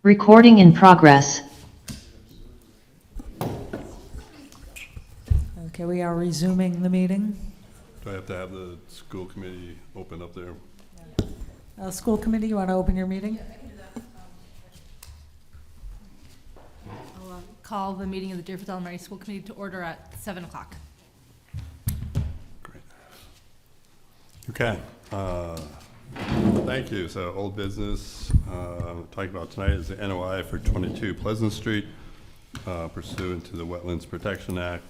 Recording in progress. Okay, we are resuming the meeting. Do I have to have the school committee open up there? School committee, you want to open your meeting? I'll call the meeting of the Deerfield Elementary School Committee to order at 7 o'clock. Great. Okay. Thank you. So old business, talking about tonight is the NOI for 22 Pleasant Street, pursuant to the Wetlands Protection Act.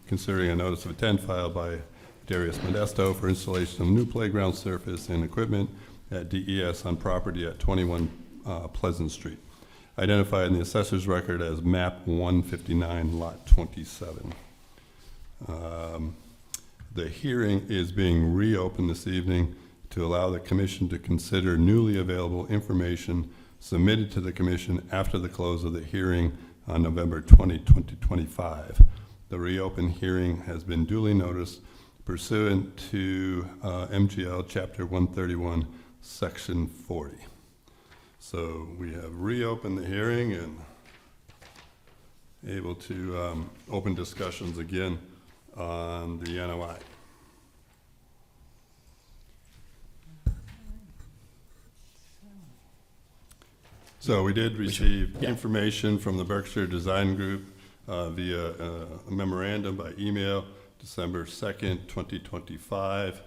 Considering a notice of intent filed by Darius Modesto for installation of new playground surface and equipment at DES on property at 21 Pleasant Street, identified in the assessor's record as map 159, lot 27. The hearing is being reopened this evening to allow the commission to consider newly available information submitted to the commission after the close of the hearing on November 20, 2025. The reopened hearing has been duly noticed pursuant to MGL Chapter 131, Section 40. So we have reopened the hearing and able to open discussions again on the NOI. So we did receive information from the Berkshire Design Group via a memorandum by email, December 2nd, 2025,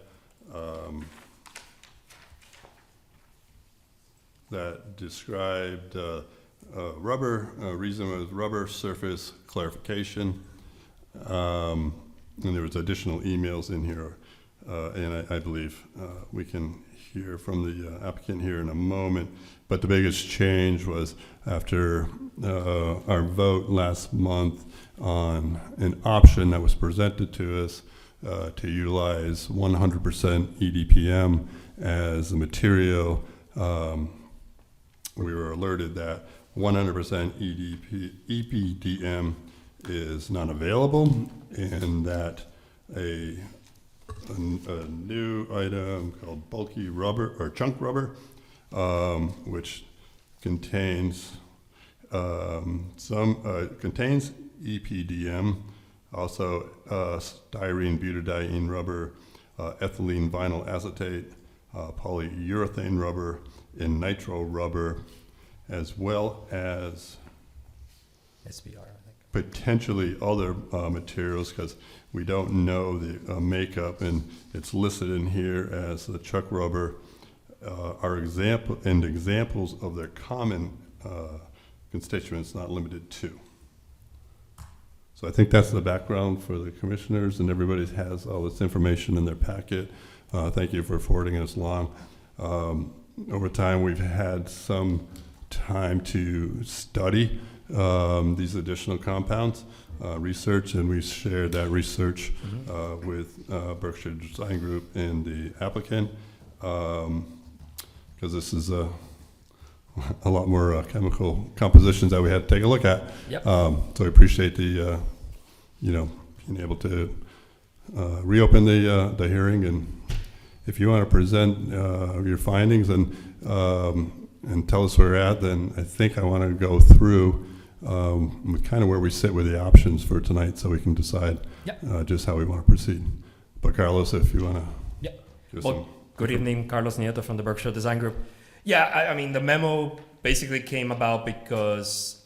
that described reason was rubber surface clarification. And there was additional emails in here, and I believe we can hear from the applicant here in a moment. But the biggest change was after our vote last month on an option that was presented to us to utilize 100% EDPM as the material. We were alerted that 100% EPDM is not available, and that a new item called bulky rubber or chunk rubber, which contains contains EPDM, also styrene butadiene rubber, ethylene vinyl acetate, polyurethane rubber, and nitro rubber, as well as SBR, I think. Potentially other materials, because we don't know the makeup, and it's listed in here as the chuck rubber are examples of their common constituents, not limited to. So I think that's the background for the commissioners, and everybody has all this information in their packet. Thank you for forwarding us along. Over time, we've had some time to study these additional compounds, research, and we shared that research with Berkshire Design Group and the applicant, because this is a lot more chemical compositions that we had to take a look at. Yep. So I appreciate the, being able to reopen the hearing, and if you want to present your findings and tell us where we're at, then I think I want to go through kind of where we sit with the options for tonight, so we can decide just how we want to proceed. But Carlos, if you want to. Yep. Give Well, some. good evening, Carlos Nieto from the Berkshire Design Group. Yeah, I mean, the memo basically came about because,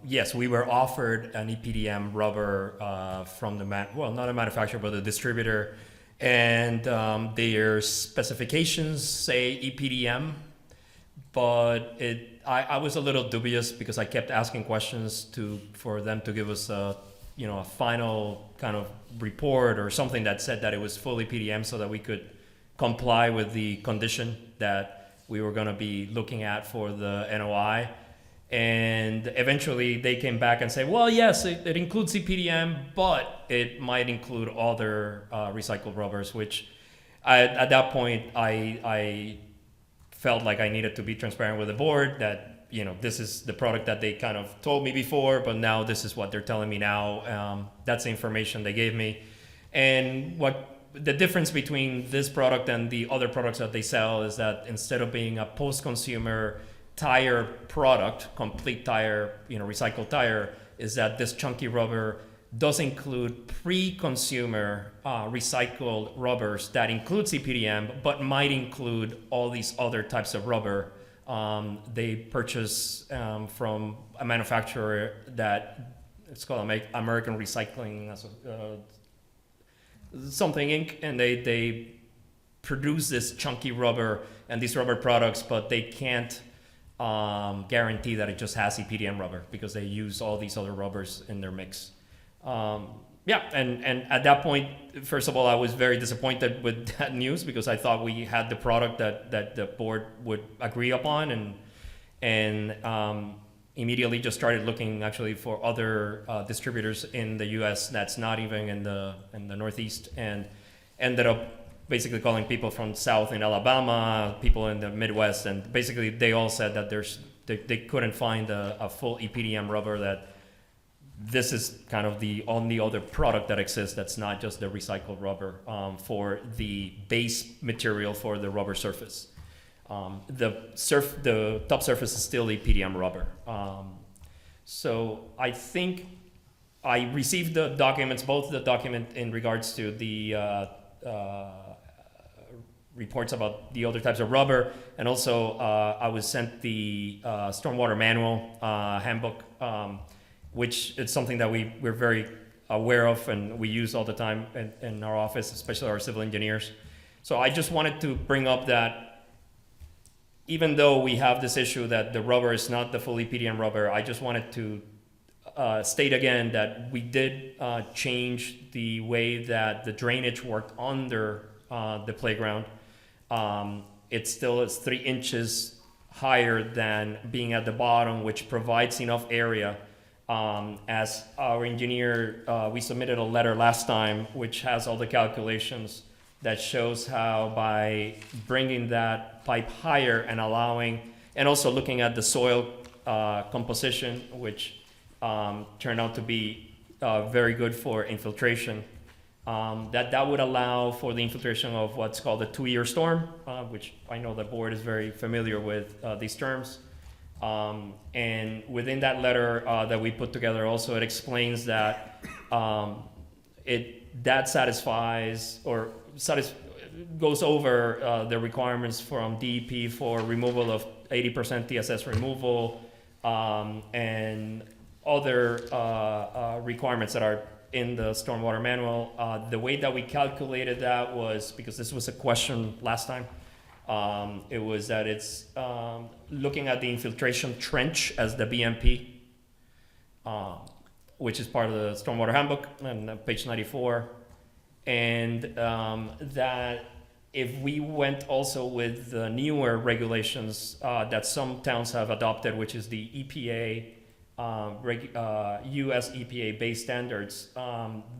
yes, we were offered an EPDM rubber from the, not a manufacturer, but a distributor, and their specifications say EPDM, but I was a little dubious because I kept asking questions for them to give us a final kind of report or something that said that it was full EPDM, so that we could comply with the condition that we were going to be looking at for the NOI. And eventually they came back and said, well, yes, it includes EPDM, but it might include other recycled rubbers, which at that point I felt like I needed to be transparent with the board that, this is the product that they kind of told me before, but now this is what they're telling me now. That's the information they gave me. And what the difference between this product and the other products that they sell is that instead of being a post-consumer tire product, complete tire, recycled tire, is that this chunky rubber does include pre-consumer recycled rubbers that include CPDM, but might include all these other types of rubber. They purchase from a manufacturer that it's called American Recycling something Inc. And they produce this chunky rubber and these rubber products, but they can't guarantee that it just has EPDM rubber because they use all these other rubbers in their mix. And at that point, first of all, I was very disappointed with that news because I thought we had the product that the board would agree upon, and immediately just started looking actually for other distributors in the U.S. that's not even in the Northeast, and ended up basically calling people from South in Alabama, people in the Midwest, and basically they all said that they couldn't find a full EPDM rubber, that this is kind of the only other product that exists that's not just the recycled rubber for the base material for the rubber surface. The top surface is still EPDM rubber. So I think I received the documents, both the document in regards to the reports about the other types of rubber, and also I was sent the stormwater manual handbook, which is something that we're very aware of and we use all the time in our office, especially our civil engineers. So I just wanted to bring up that even though we have this issue that the rubber is not the full EPDM rubber, I just wanted to state again that we did change the way that the drainage worked under the playground. It still is 3 inches higher than being at the bottom, which provides enough area. As our engineer, we submitted a letter last time, which has all the calculations that shows how by bringing that pipe higher and allowing, and also looking at the soil composition, which turned out to be very good for infiltration, that would allow for the infiltration of what's called a 2-year storm, which I know the board is very familiar with these terms. And within that letter that we put together also, it explains that that satisfies or goes over the requirements from DEP for removal of 80% TSS removal and other requirements that are in the stormwater manual. The way that we calculated that was, because this was a question last time, it was that it's looking at the infiltration trench as the BMP, which is part of the stormwater handbook and page 94, and that if we went also with the newer regulations that some towns have adopted, which is the EPA, US EPA base standards,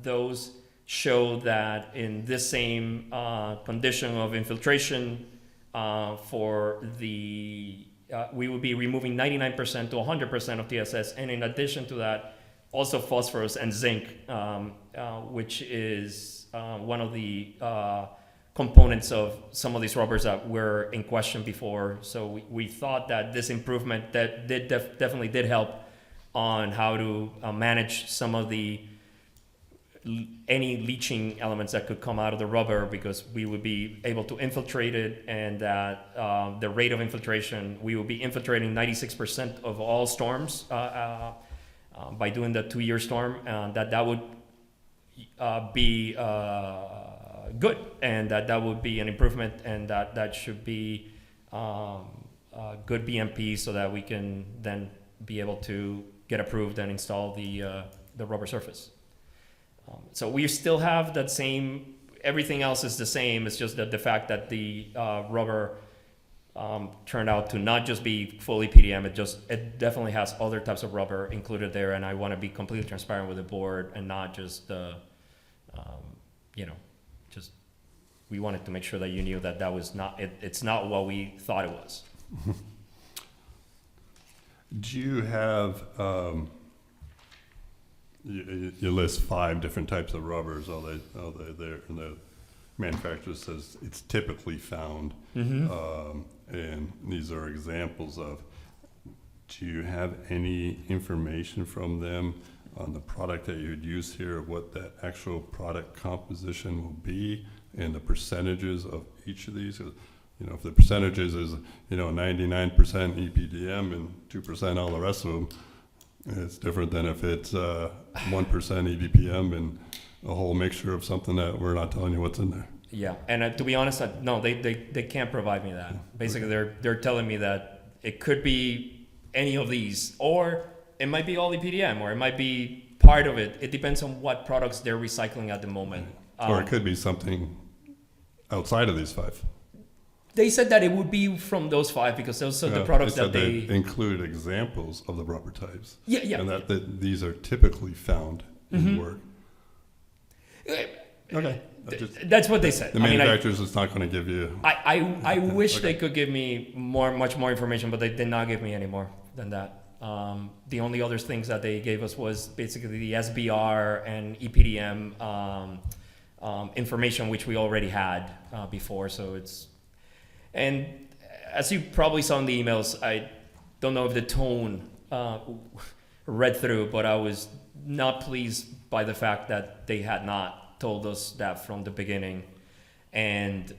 those show that in this same condition of infiltration, we would be removing 99% to 100% of TSS, and in addition to that, also phosphorus and zinc, which is one of the components of some of these rubbers that were in question before. So we thought that this improvement that definitely did help on how to manage some of any leaching elements that could come out of the rubber, because we would be able to infiltrate it, and that the rate of infiltration, we would be infiltrating 96% of all storms by doing the 2-year storm, that would be good, and that would be an improvement, and that should be good BMP, so that we can then be able to get approved and install the rubber surface. So we still have that same, everything else is the same. It's just that the fact that the rubber turned out to not just be fully PDM, it definitely has other types of rubber included there, and I want to be completely transparent with the board and not just just we wanted to make sure that you knew that was not it's not what we thought it was. Do you have you list 5 different types of rubbers? Are they there in the manufacturer says it's typically found. And these are examples of, do you have any information from them on the product that you'd use here, of what that actual product composition will be and the percentages of each of these? You know, if the percentages is, 99% EPDM and 2% all the rest of them, it's different than if it's 1% EBPM and a whole mixture of something that we're not telling you what's in there. Yeah, and to be honest, no, they can't provide me that. Basically, they're telling me that it could be any of these, or it might be all EPDM, or it might be part of it. It depends on what products they're recycling at the moment. Or it could be something outside of these 5. They said that it would be from those 5 because those are the products that they included examples of the rubber types. Yeah. And that these are typically found in work. Okay. That's what they said. The manufacturers is not going to give you. I wish they could give me much more information, but they did not give me any more than that. The only other things that they gave us was basically the SBR and EPDM information, which we already had before. So and as you probably saw in the emails, I don't know if the tone read through, but I was not pleased by the fact that they had not told us that from the beginning. And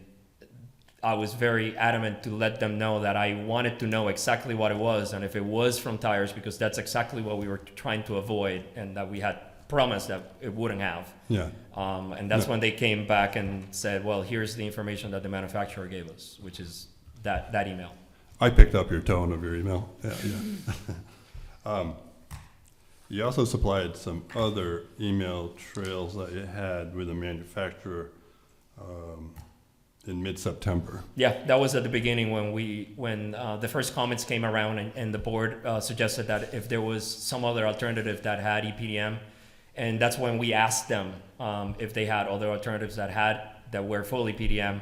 I was very adamant to let them know that I wanted to know exactly what it was, and if it was from tires, because that's exactly what we were trying to avoid, and that we had promised that it wouldn't have. Yeah. And that's when they came back and said, well, here's the information that the manufacturer gave us, which is that email. I picked up your tone of your email. Yeah. You also supplied some other email trails that you had with the manufacturer in mid-September. Yeah, that was at the beginning when the first comments came around, and the board suggested that if there was some other alternative that had EPDM, and that's when we asked them if they had other alternatives that were full EPDM.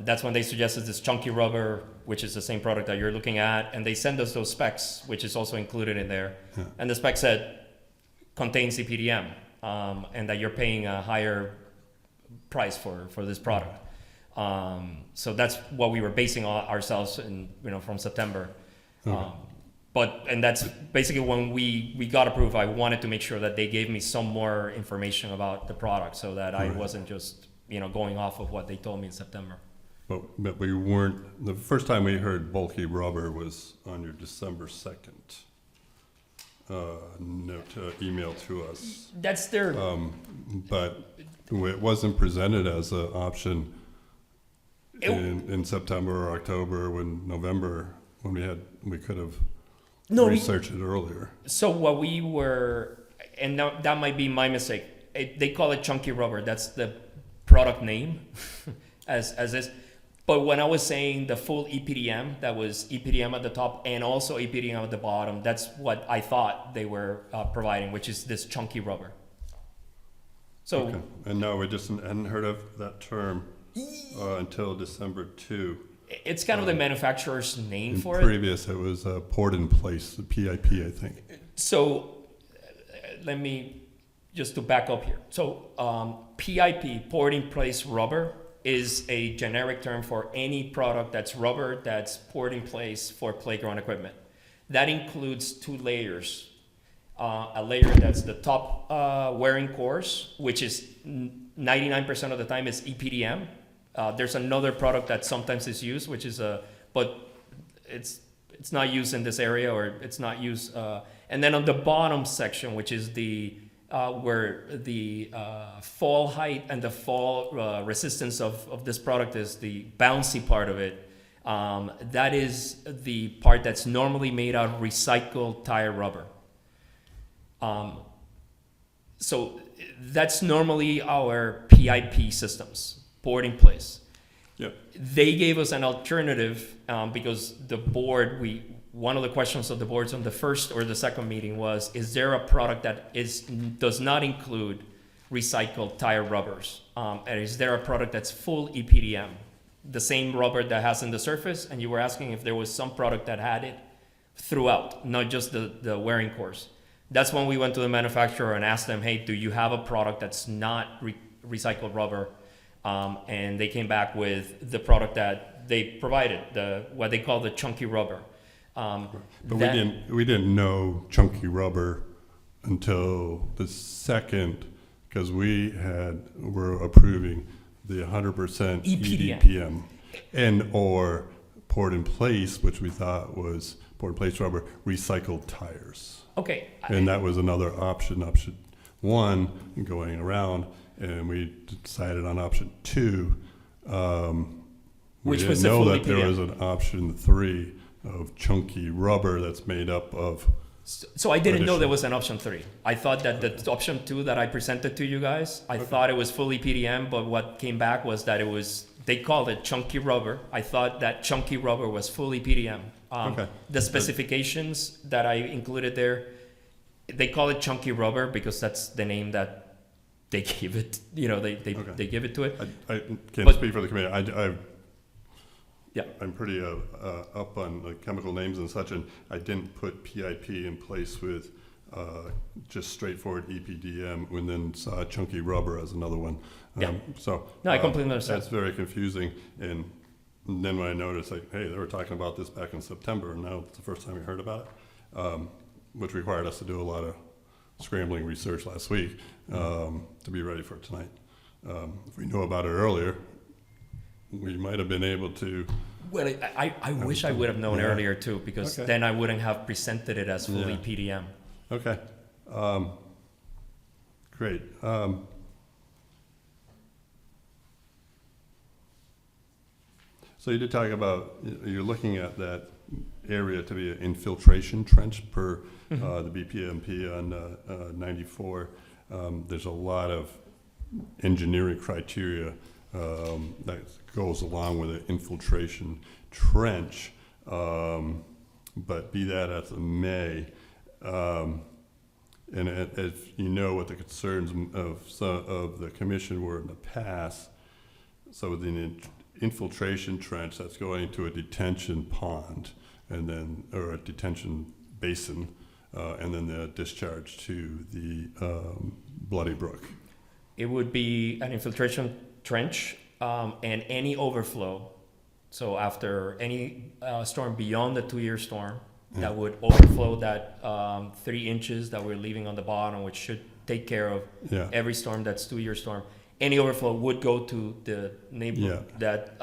That's when they suggested this chunky rubber, which is the same product that you're looking at, and they sent us those specs, which is also included in there. Yeah. And the spec said contains EPDM, and that you're paying a higher price for this product. So that's what we were basing ourselves in, from September. Okay. And that's basically when we got approved. I wanted to make sure that they gave me some more information about the product, so that I wasn't just going off of what they told me in September. But we weren't. The first time we heard bulky rubber was on your December 2nd email to us. That's their. But it wasn't presented as an option in September or October, November, when we could have researched it earlier. So what we were, and that might be my mistake. They call it chunky rubber. That's the product name, as is. But when I was saying the full EPDM, that was EPDM at the top and also EPDM at the bottom. That's what I thought they were providing, which is this chunky rubber. So. Okay. And no, we just hadn't heard of that term until December 2. It's kind of the manufacturer's name for it. Previous, it was poured in place, the PIP, I think. So let me just to back up here. So PIP, poured in place rubber, is a generic term for any product that's rubber that's poured in place for playground equipment. That includes 2 layers. A layer that's the top wearing course, which is 99% of the time is EPDM. There's another product that sometimes is used, which is but it's not used in this area, or it's not used. And then on the bottom section, which is where the fall height and the fall resistance of this product is, the bouncy part of it. That is the part that's normally made out of recycled tire rubber. So that's normally our PIP systems, poured in place. Yep. They gave us an alternative because the board, one of the questions of the boards on the first or the second meeting was, is there a product that does not include recycled tire rubbers? And is there a product that's full EPDM, the same rubber that has in the surface? And you were asking if there was some product that had it throughout, not just the wearing course. That's when we went to the manufacturer and asked them, hey, do you have a product that's not recycled rubber? and they came back with the product that they provided, what they call the chunky rubber. But we didn't know chunky rubber until the second, because we're approving the 100% EPDM. EDPM and or poured in place, which we thought was poured in place rubber, recycled tires. Okay. And that was another option one going around, and we decided on option two. Which we was didn't the know full that there EPDM. was an option three of chunky rubber that's made up of. So I didn't know Additional. there was an option 3. I thought that the option 2 that I presented to you guys, I thought it was fully PDM, but what came back was that they called it chunky rubber. I thought that chunky rubber was fully PDM. Okay. The specifications that I included there, they call it chunky rubber because that's the name that they give it. They give it to it. I can't But- speak for the committee. Yeah. I'm pretty up on the chemical names and such, and I didn't put PIP in place with just straightforward EPDM, and then saw chunky rubber as another one. Yeah. So No, I completely understand. That's very confusing. And then when I noticed, like, hey, they were talking about this back in September, and now it's the first time we heard about it, which required us to do a lot of scrambling research last week to be ready for tonight. If we knew about it earlier, we might have been able to. Well, I wish I would have known Yeah. earlier too, because Okay. then I wouldn't have presented it as fully Yeah. PDM. Okay. Great. So you did talk about, you're looking at that area to be an infiltration trench per the BPMP on 94. There's a lot of engineering criteria that goes along with an infiltration trench. But be that as it may, and as you know what the concerns of the commission were in the past, so with an infiltration trench that's going to a detention pond and then, or a detention basin, and then the discharge to the Bloody Brook. It would be an infiltration trench and any overflow. So after any storm beyond the 2-year storm, that would overflow that 3 inches that we're leaving on the bottom, which should take care of Yeah. every storm that's 2-year storm. Any overflow would go to the neighbor, that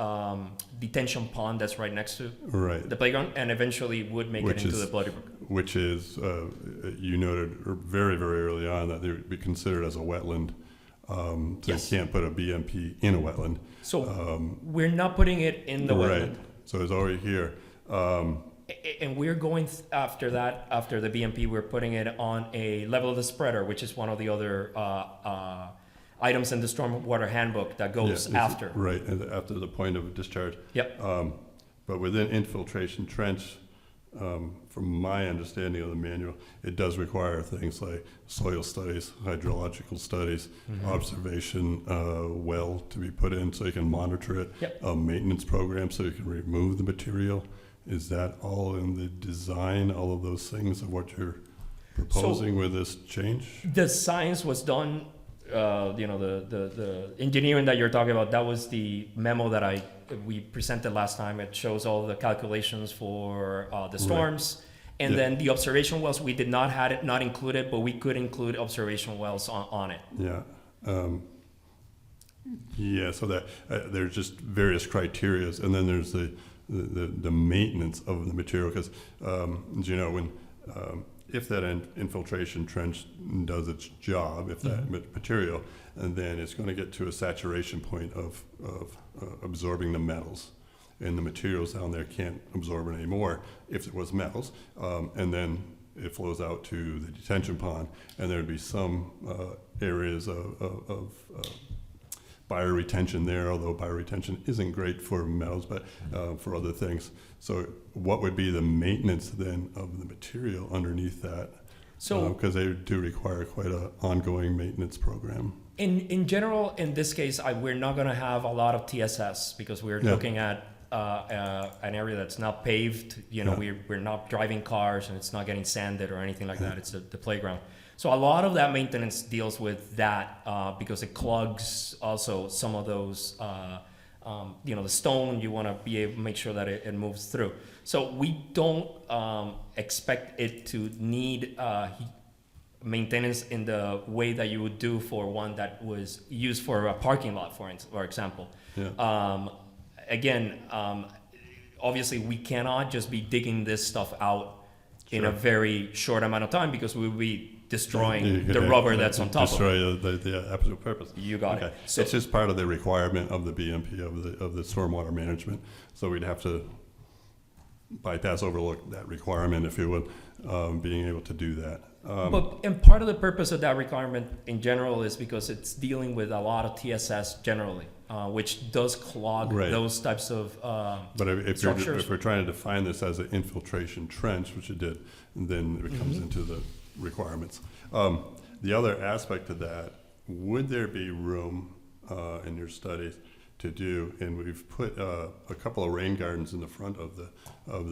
detention pond that's right next to Right. the playground, and eventually would make Which it into is- the Bloody Brook. Which is, you noted very, very early on that they would be considered as a wetland. So Yes. you can't put a BMP in a wetland. So we're not putting it in the Right. wetland. So it's already here. And we're going after that, after the BMP, we're putting it on a level of the spreader, which is one of the other items in the stormwater handbook that goes Yeah, it's- after. Right, and after the point of discharge. Yep. But within infiltration trench, from my understanding of the manual, it does require things like soil studies, hydrological studies, Mm-hmm. observation well to be put in so you can monitor it. Yep. A maintenance program so you can remove the material. Is that all in the design, all of those things of what you're proposing with this change? The science was done, the engineering that you're talking about, that was the memo that we presented last time. It shows all the calculations for the storms. And Yeah. then the observation wells, we did not have it not included, but we could include observation wells on it. Yeah. Yeah, so that there's just various criterias, and then there's the maintenance of the material, because as you know, when if that infiltration trench does its job, if that material, and then it's going to get to a saturation point of absorbing the metals, and the materials down there can't absorb it anymore if it was metals, and then it flows out to the detention pond, and there'd be some areas of bioretention there, although bioretention isn't great for metals, but for other things. So what would be the maintenance then of the material underneath that? So- because they do require quite an ongoing maintenance program. In general, in this case, we're not going to have a lot of TSS because we're Yeah. looking at an area that's not paved. Yeah. We're not driving cars and it's not getting sanded or anything like that. It's the playground. So a lot of that maintenance deals with that because it clogs also some of those, the stone, you want to be able to make sure that it moves through. So we don't expect it to need maintenance in the way that you would do for one that was used for a parking lot, for example. Yeah. Again, obviously we cannot just be digging this stuff out in Sure. a very short amount of time because we will be destroying You could the rubber that's on top of it. destroy the absolute purpose. You got Okay. it. So It's just part of the requirement of the BMP, of the stormwater management. So we'd have to bypass, overlook that requirement, if you would, being able to do that. and part of the purpose of that requirement in general is because it's dealing with a lot of TSS generally, which does clog Right. those types of But structures. if we're trying to define this as an infiltration trench, which it did, then it comes into the requirements. The other aspect of that, would there be room in your studies to do, and we've put a couple of rain gardens in the front of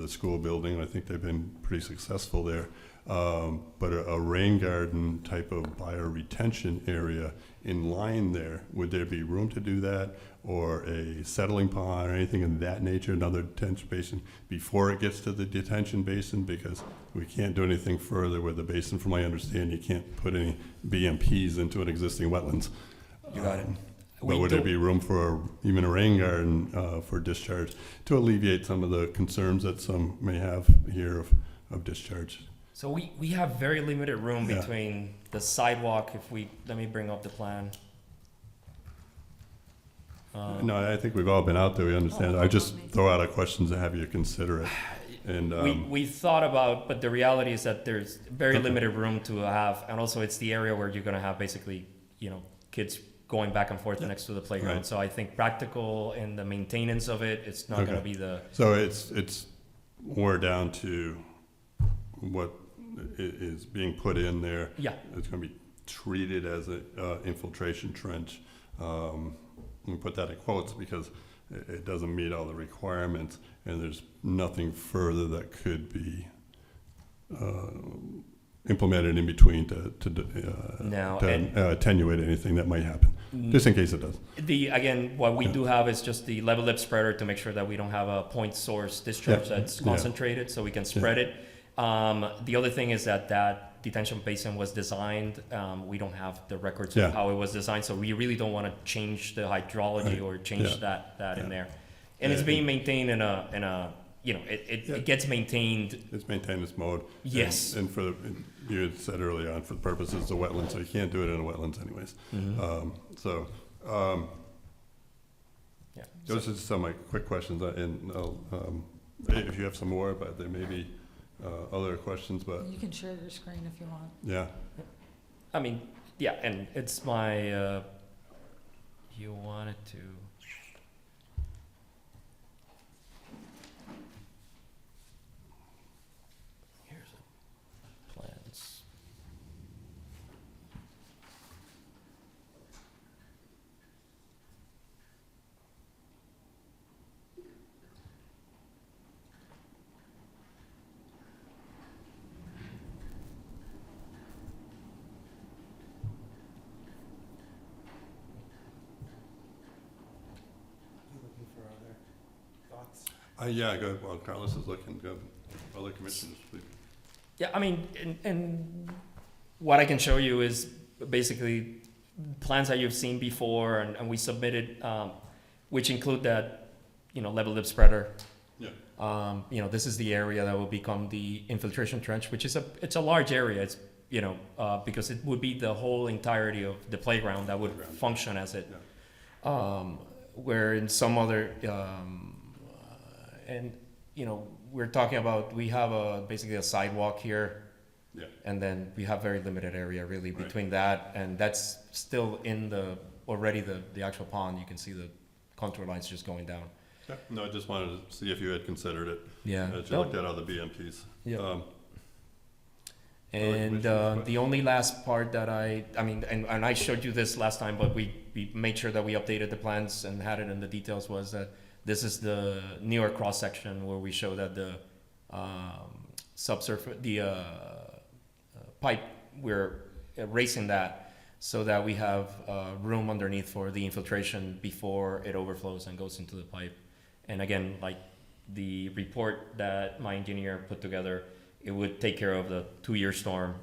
the school building. I think they've been pretty successful there. But a rain garden type of bioretention area in line there, would there be room to do that? Or a settling pond or anything of that nature, another detention basin before it gets to the detention basin? Because we can't do anything further with the basin, from my understanding. You can't put any BMPs into an existing wetlands. You got it. But would there be room for even a rain garden for discharge to alleviate some of the concerns that some may have here of discharge? So we have very limited room Yeah. between the sidewalk. Let me bring up the plan. No, I think we've all been out there, we understand. I just throw out questions to have you consider it. And, We thought about, but the reality is that there's very Okay. limited room to have, and also it's the area where you're going to have basically, kids going back and forth next to the playground. Right. So I think practical in the maintenance of it, it's not going to Okay. be the. so it's more down to what is being put in there. Yeah. It's going to be treated as a infiltration trench. We put that in quotes because it doesn't meet all the requirements, and there's nothing further that could be implemented in between to No, attenuate anything that might happen, just in case it does. Again, what we Yeah. do have is just the level lip spreader to make sure that we don't have a point source discharge Yeah. that's Yeah. concentrated, so we can spread it. The other thing is that detention basin was designed. We don't have the records Yeah. of how it was designed, so we really don't want to change the hydrology Right. or change Yeah. that in Yeah. there. And it's Yeah. being maintained in a Yeah. it gets maintained. It's maintained its mode. Yes. And you had said early on, for the purposes of wetlands, so you can't do it in a wetlands anyways. Yeah. Those are some of my quick questions, and if you have some more, but there may be other questions, but You can share your screen if you want. yeah. I mean, yeah, and it's my. You wanted to. Here's the plans. Looking for other thoughts? Yeah, go, while Carlos is looking, go, other commissioners, please. Yeah, I mean, and what I can show you is basically plans that you've seen before, and we submitted, which include that, level lip spreader. Yeah. This is the area that will become the infiltration trench, which is it's a large area. It's because it would be the whole entirety of the playground that would function as it. Where in some other, we're talking about, we have basically a sidewalk here, Yeah. and then we have very limited area really Right. between that, and that's still in already the actual pond. You can see the contour lines just going down. Yeah. No, I just wanted to see if you had considered it, Yeah. as you looked at other BMPs. Yeah. Other And commissioners, the only last part that and I showed you this last time, but we made sure that we updated the plans and had it in the details, was that this is the newer cross section where we show that the subsurface, the pipe, we're raising that so that we have room underneath for the infiltration before it overflows and goes into the pipe. And again, like the report that my engineer put together, it would take care of the 2-year storm,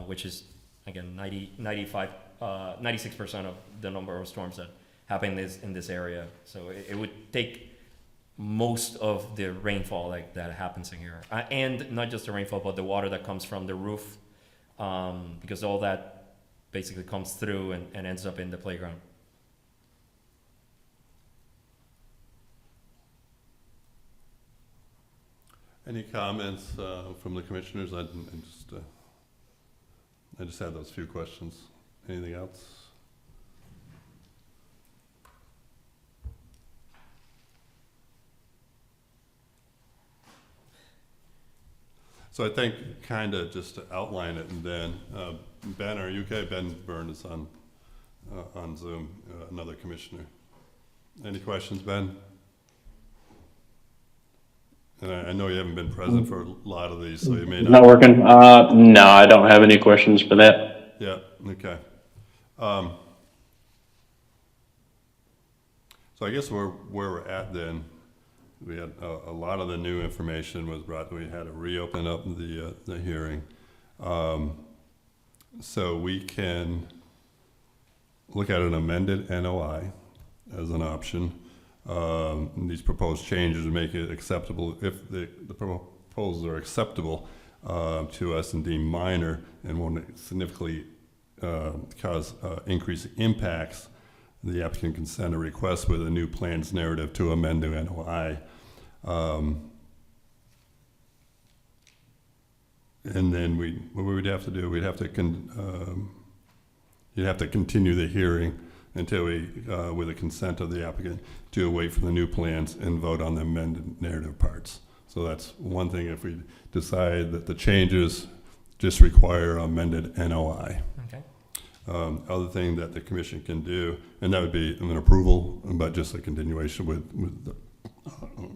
which is again 96% of the number of storms that happen in this area. So it would take most of the rainfall that happens in here, and not just the rainfall, but the water that comes from the roof, because all that basically comes through and ends up in the playground. Any comments from the commissioners? I just had those few questions. Anything else? So I think kind of just to outline it, and then Ben, are you okay? Ben Byrne is on Zoom, another commissioner. Any questions, Ben? And I know you haven't been present for a lot of these, so you may not. Not working? No, I don't have any questions for that. Yeah, okay. So I guess where we're at then, we had a lot of the new information was brought. We had to reopen up the hearing. So we can look at an amended NOI as an option. These proposed changes make it acceptable if the proposals are acceptable to us and deemed minor and won't significantly cause increased impacts. The applicant can send a request with a new plans narrative to amend the NOI. And then what we would have to do, we'd have to you'd have to continue the hearing until we, with the consent of the applicant, to wait for the new plans and vote on the amended narrative parts. So that's one thing if we decide that the changes just require amended NOI. Okay. Other thing that the commission can do, and that would be an approval, but just a continuation with the,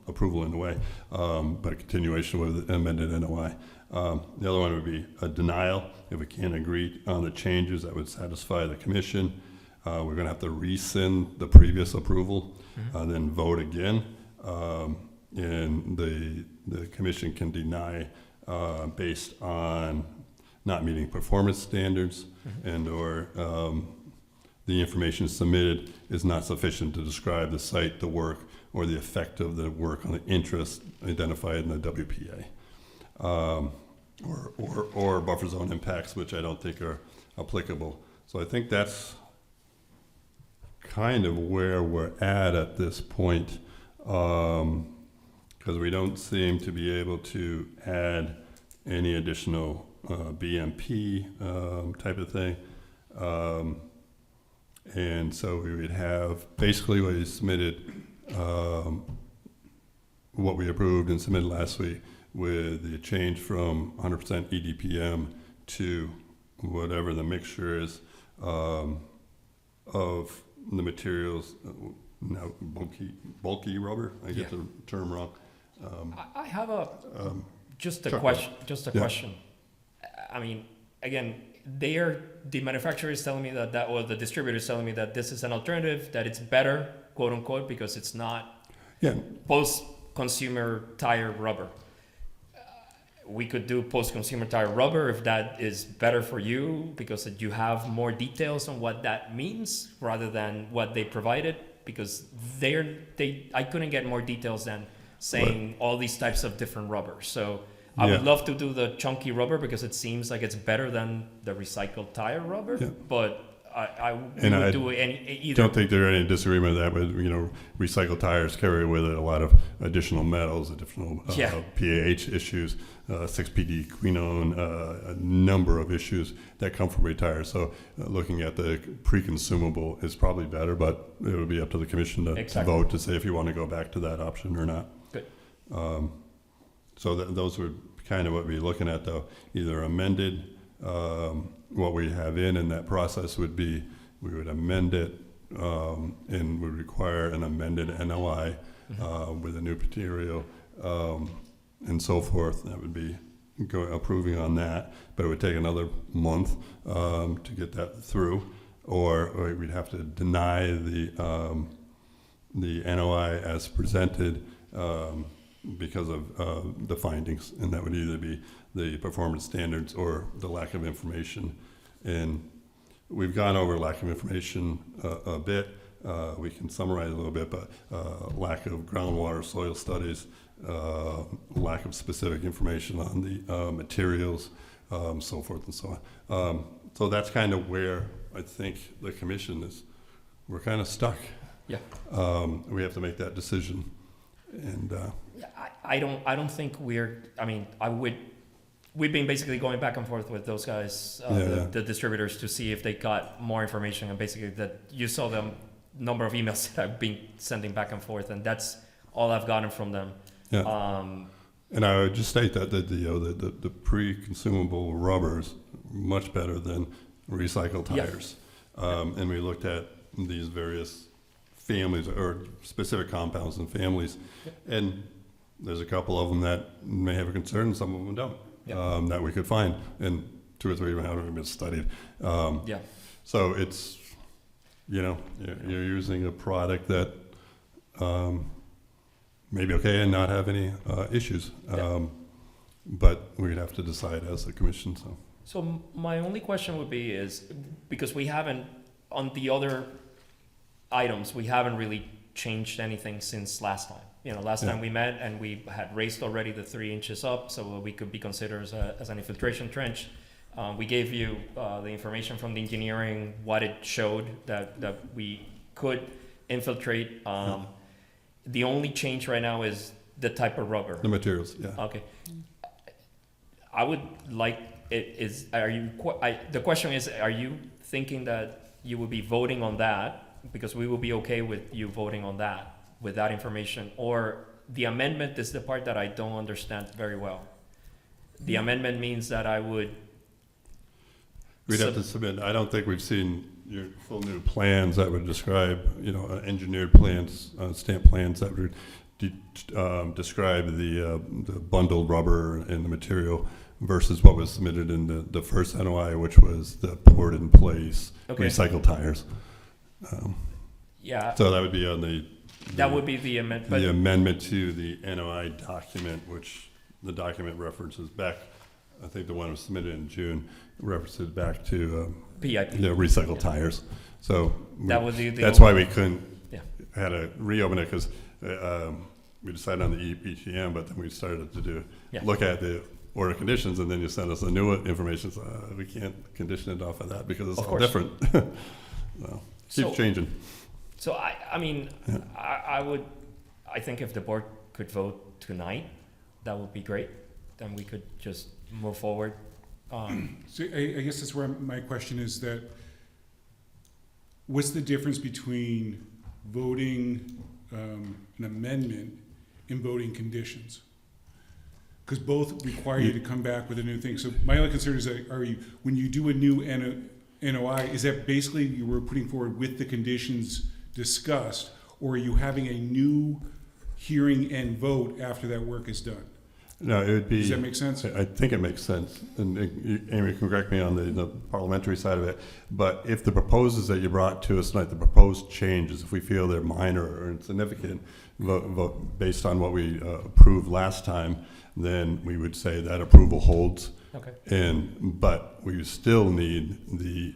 approval in a way, but a continuation with amended NOI. The other one would be a denial. If we can't agree on the changes that would satisfy the commission, we're going to have to rescind the previous approval, then vote again, and the commission can deny based on not meeting performance standards and or the information submitted is not sufficient to describe the site, the work, or the effect of the work on the interest identified in the WPA, or buffer zone impacts, which I don't think are applicable. So I think that's kind of where we're at this point, because we don't seem to be able to add any additional BMP type of thing. And so we would have basically what you submitted, what we approved and submitted last week with the change from 100% EDPM to whatever the mixture is of the materials, now bulky rubber. I get the term wrong. I have just a sure. question. Just a Yeah. question. I mean, again, the manufacturer is telling me that or the distributor is telling me that this is an alternative, that it's better, quote unquote, because it's not post-consumer tire rubber. We could do post-consumer tire rubber if that is better for you, because you have more details on what that means rather than what they provided, because I couldn't get more details than saying all these types of different rubbers. So I would love to do the chunky rubber because it seems like it's better than the recycled tire rubber, but I would do either. Don't think there's any disagreement with that, but recycled tires carry with it a lot of additional metals, additional pH issues, 6-PD quinone, a number of issues that come from tires. So looking at the pre-consumable is probably better, but it would be up to the commission to vote to say if you want to go back to that option or not. Good. So those would kind of what we're looking at, though. Either amended, what we have in that process would be, we would amend it and would require an amended NOI with a new material and so forth. That would be approving on that, but it would take another month to get that through, or we'd have to deny the NOI as presented because of the findings, and that would either be the performance standards or the lack of information. And we've gone over lack of information a bit. We can summarize a little bit, but lack of groundwater soil studies, lack of specific information on the materials, so forth and so on. So that's kind of where I think the commission is. We're kind of stuck. Yeah. We have to make that decision. And Yeah, I don't think we've been basically going back and forth with those guys, the distributors, to see if they got more information, and basically that you saw the number of emails that I've been sending back and forth, and that's all I've gotten from them. yeah. And I would just state that the pre-consumable rubber is much better than recycled tires. And we looked at these various families or specific compounds and families, and there's a couple of them that may have a concern, some of them don't, that we could find, and 2 or 3 of them haven't been studied. So it's, you're using a product that may be okay and not have any issues, but we'd have to decide as a commission. So my only question would be is, because we haven't, on the other items, we haven't really changed anything since last time. Last time we met and we had raised already the 3 inches up so we could be considered as an infiltration trench. We gave you the information from the engineering, what it showed that we could infiltrate. The only change right now is the type of rubber. The materials, Okay. I would like the question is, are you thinking that you will be voting on that? Because we will be okay with you voting on that with that information, or the amendment is the part that I don't understand very well. The amendment means that we'd have to submit. I don't think we've seen your full new plans that would describe, engineered plans, stamp plans that would describe the bundled rubber and the material versus what was submitted in the first NOI, which was the poured in place recycled tires. So that would be on that would be the amendment. The amendment to the NOI document, which the document references back. I think the one was submitted in June references back to PIP. Recycled tires. So that was that's why we couldn't had to reopen it, because we decided on the EPTM, but then we started to look at the order conditions, and then you sent us the new information. So we can't condition it off of that because it's all different. Keeps changing. So I think if the board could vote tonight, that would be great. Then we could just move forward. So I guess that's where my question is, that what's the difference between voting an amendment and voting conditions? Because both require you to come back with a new thing. So my only concern is that when you do a new NOI, is that basically you were putting forward with the conditions discussed, or are you having a new hearing and vote after that work is done? No, it would be. Does that make sense? I think it makes sense, and Amy can correct me on the parliamentary side of it. But if the proposals that you brought to us tonight, the proposed changes, if we feel they're minor or insignificant, vote based on what we approved last time, then we would say that approval holds. Okay. But we still need the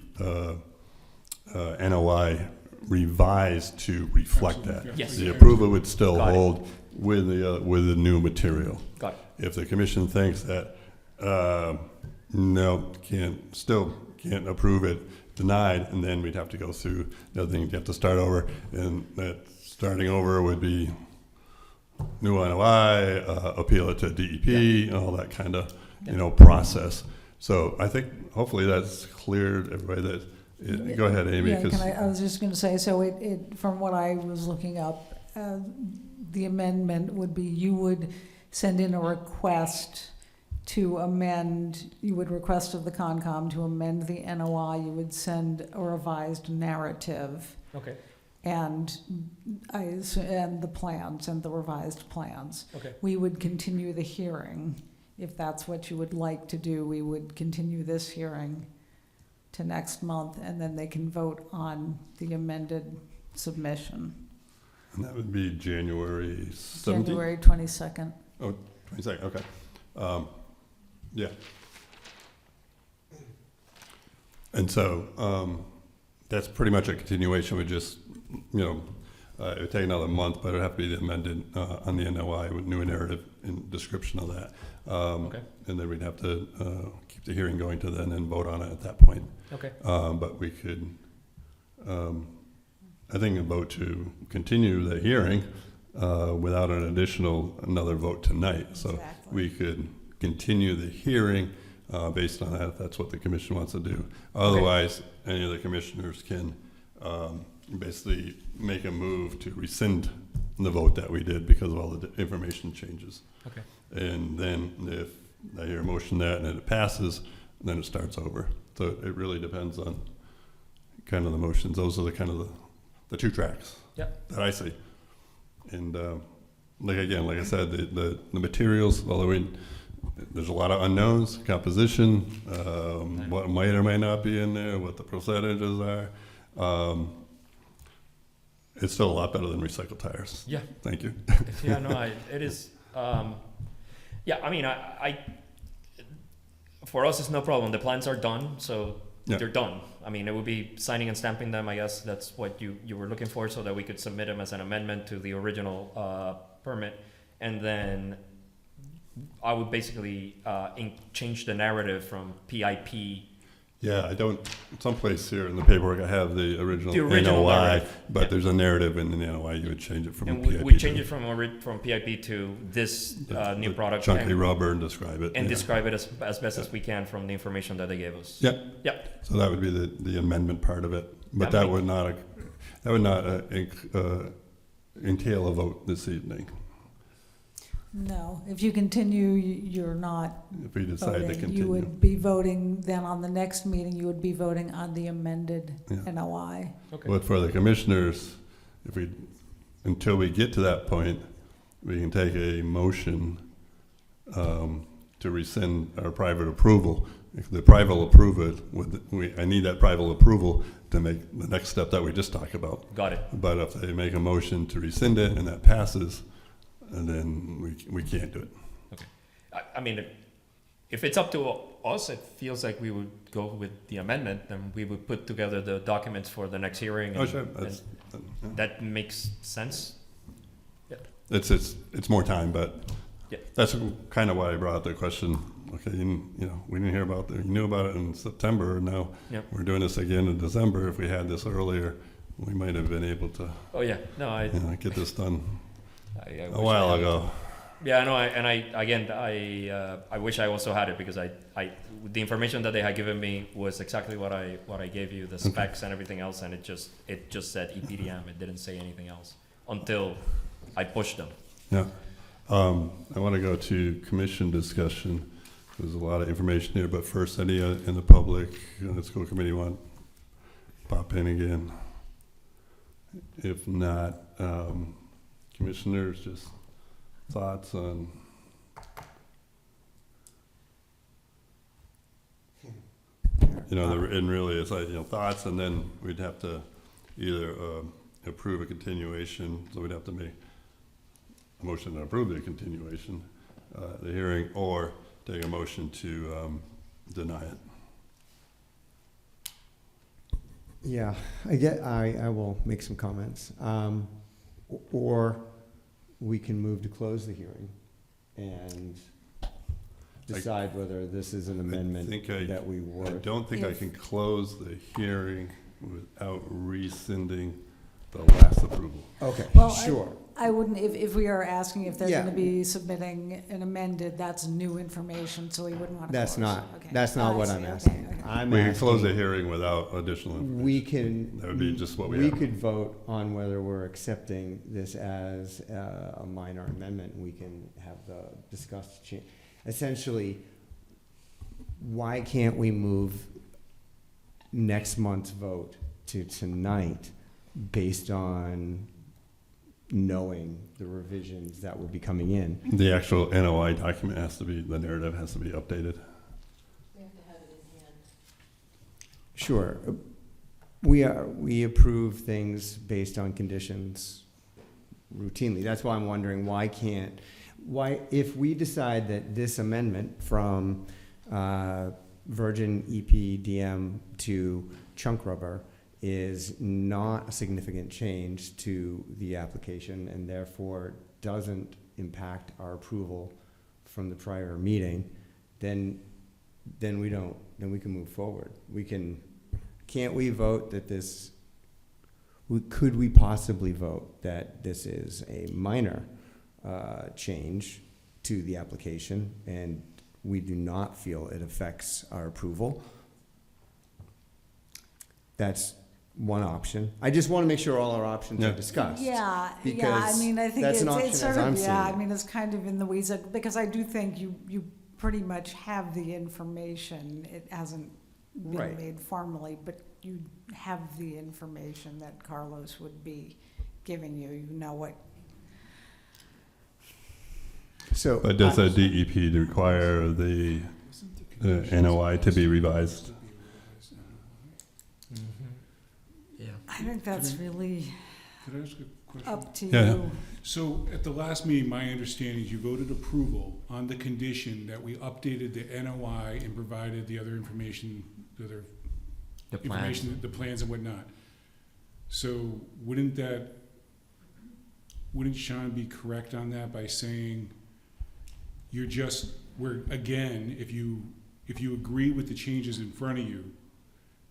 NOI revised to reflect that. Yes. The approval would still hold with the new material. Got it. If the commission thinks that no, can't approve it, denied, and then we'd have to go through the other thing. You have to start over, and that starting over would be new NOI, appeal it to DEP, and all that kind of process. So I think hopefully that's cleared everybody. That go ahead, Amy. I was just going to say, so it from what I was looking up, the amendment would be you would send in a request to amend, you would request of the Concom to amend the NOI, you would send a revised narrative. Okay. And the plans and the revised plans. Okay. We would continue the hearing if that's what you would like to do, we would continue this hearing to next month, and then they can vote on the amended submission. And that would be January 17th? January 22nd. Oh, 22nd, okay. Yeah. And so that's pretty much a continuation. We just, it would take another month, but it would have to be amended on the NOI with new narrative and description of that. Okay. And then we'd have to keep the hearing going to then and vote on it at that point. Okay. But we could, I think, a vote to continue the hearing without another vote tonight. So Exactly. we could continue the hearing based on that, if that's what the commission wants to do. Otherwise, any of the commissioners can basically make a move to rescind the vote that we did because of all the information changes. Okay. And then if I hear a motion that and it passes, then it starts over. So it really depends on kind of the motions. Those are the kind of the two tracks that I see. And like I said, the materials, although there's a lot of unknowns, composition, what might or might not be in there, what the percentages are. It's still a lot better than recycled tires. Yeah. Thank you. Yeah, no, it is. Yeah, I mean, for us, it's no problem. The plans are done, so they're done. I mean, it would be signing and stamping them. I guess that's what you were looking for, so that we could submit them as an amendment to the original permit, and then I would basically change the narrative from PIP. Yeah, I don't, someplace here in the paperwork, I have the original NOI, narrative. but there's a narrative in the NOI. You would change it from And PIP. we change it from PIP to this new the product. chunky and, rubber and describe it. And describe it as best as we can from the information that they gave us. Yeah. Yeah. So that would be the amendment part of it. But that would not entail a vote this evening No, if you continue, you're not if we decide to voting. continue. You would be voting, then on the next meeting, you would be voting on the amended Yeah. NOI. Okay. But for the commissioners, until we get to that point, we can take a motion to rescind our private approval. If the private will approve it, I need that private approval to make the next step that we just talked about. Got it. But if they make a motion to rescind it and that passes, and then we can't do it. Okay. I mean, if it's up to us, it feels like we would go with the amendment, and we would put together the documents for the next hearing. Oh, and- sure. and that makes sense. It's more time, but Yeah. that's kind of why I brought up the question. Okay, we didn't hear about it. You knew about it in September, and now Yep. we're doing this again in December. If we had this earlier, we might have been able to Oh yeah. No, get this done I a wish while I had ago. it. Yeah, no, I wish I also had it, because the information that they had given me was exactly what I gave you, the specs and everything else, and it just said EPDM. It didn't say anything else until I pushed them. Yeah. I want to go to commission discussion. There's a lot of information here, but first, any in the public, the school committee want to pop in again? If not, commissioners, just thoughts on? And really, it's like, thoughts, and then we'd have to either approve a continuation, so we'd have to make a motion to approve the continuation, the hearing, or take a motion to deny it. Yeah, I will make some comments. Or we can move to close the hearing and decide whether this is an amendment that we I work. don't think I If- can close the hearing without rescinding the last approval. Okay, Well, sure. I wouldn't, if we are asking if they're Yeah. gonna be submitting an amended, that's new information, so we wouldn't want to. That's not I what see. I'm Okay, asking. okay. I'm We can close the asking, hearing without additional information. we can. That would be just what we We have. could vote on whether we're accepting this as a minor amendment. We can have the discussed change. Essentially, why can't we move next month's vote to tonight based on knowing the revisions that will be coming in. The actual NOI document has to be, the narrative has to be updated. Sure. We approve things based on conditions routinely. That's why I'm wondering why, if we decide that this amendment from virgin EPDM to chunk rubber is not a significant change to the application and therefore doesn't impact our approval from the prior meeting, then we can move forward. Can't we vote that this, could we possibly vote that this is a minor change to the application and we do not feel it affects our approval? That's one option. I just want to make sure all our options are discussed. Yeah, I Because mean, I think that's it's, an option it's sort as I'm of, seeing yeah, I it. mean, it's kind of in the weeds, because I do think you pretty much have the information. It hasn't been Right. made formally, but you have the information that Carlos would be giving you. You know what. So, But does the DEP require the NOI to be revised? Yeah. I think that's really Could I ask a question? up to Yeah. you. So at the last meeting, my understanding is you voted approval on the condition that we updated the NOI and provided the other information, the other The plan. information, the plans and whatnot. So wouldn't Sean be correct on that by saying again, if you agree with the changes in front of you,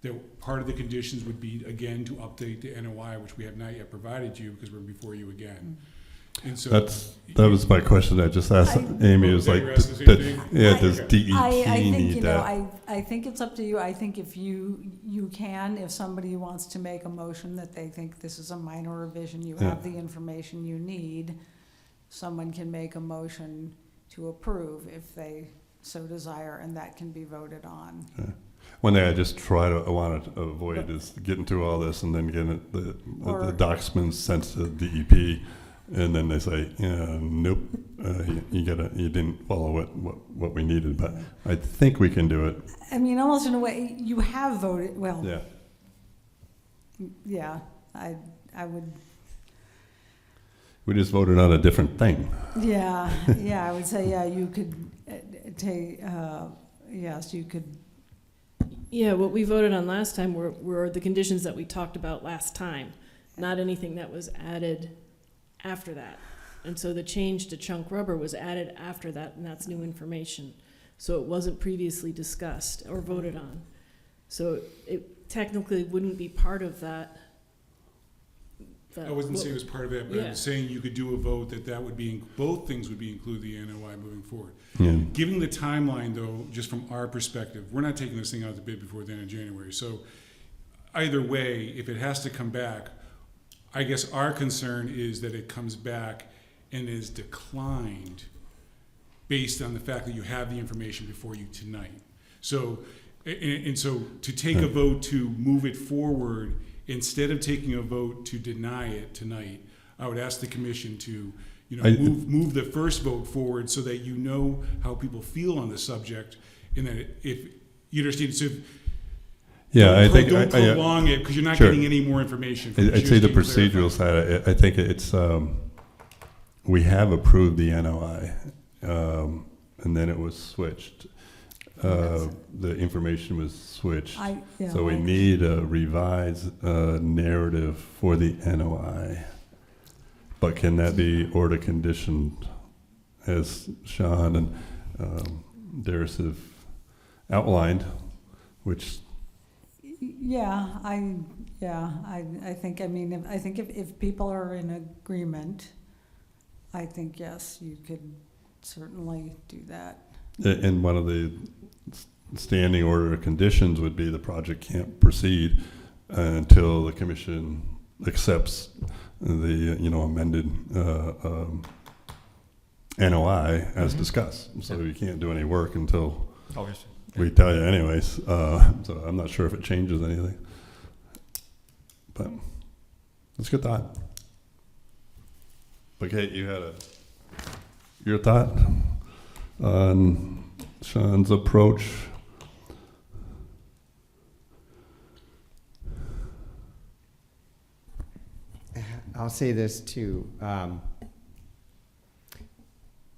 that part of the conditions would be, again, to update the NOI, which we have not yet provided you because we're before you again. And so. That was my question. I just asked Amy, was like, You're asking the same thing? does DEP I think, need that? I think it's up to you. I think if you can, if somebody wants to make a motion that they think this is a minor revision, you have the information you need, someone can make a motion to approve if they so desire, and that can be voted on. One thing I want to avoid is getting through all this and then getting the documents sent to DEP, and then they say, nope, you didn't follow what we needed. But I think we can do it. I mean, almost in a way, you have voted, well, Yeah. yeah, I would, We just voted on a different thing. yeah, I would say, yeah, you could take, yes, you could. Yeah, what we voted on last time were the conditions that we talked about last time, not anything that was added after that. And so the change to chunk rubber was added after that, and that's new information. So it wasn't previously discussed or voted on. So it technically wouldn't be part of that. I wasn't saying it was part of it, but I Yeah. was saying you could do a vote that would be, both things would be included the NOI moving forward. Yeah. Given the timeline, though, just from our perspective, we're not taking this thing out to bid before the end of January. So either way, if it has to come back, I guess our concern is that it comes back and is declined based on the fact that you have the information before you tonight. So, and so to take a vote to move it forward, instead of taking a vote to deny it tonight, I would ask the commission to, move the first vote forward so that you know how people feel on the subject, and that if you understand, so don't prolong it because you're not getting any more information. I'd say the procedural side. I think it's we have approved the NOI, and then it was switched. The information was switched. So we need a revised narrative for the NOI. But can that be order conditioned, as Sean and Darius have outlined, which... I think, I think if people are in agreement, I think, yes, you could certainly do that. And one of the standing order conditions would be the project can't proceed until the commission accepts the amended NOI as discussed. So you can't do any work until Obviously. we tell you anyways. So I'm not sure if it changes anything. But it's a good thought. But Kate, you had your thought on Sean's approach? I'll say this too.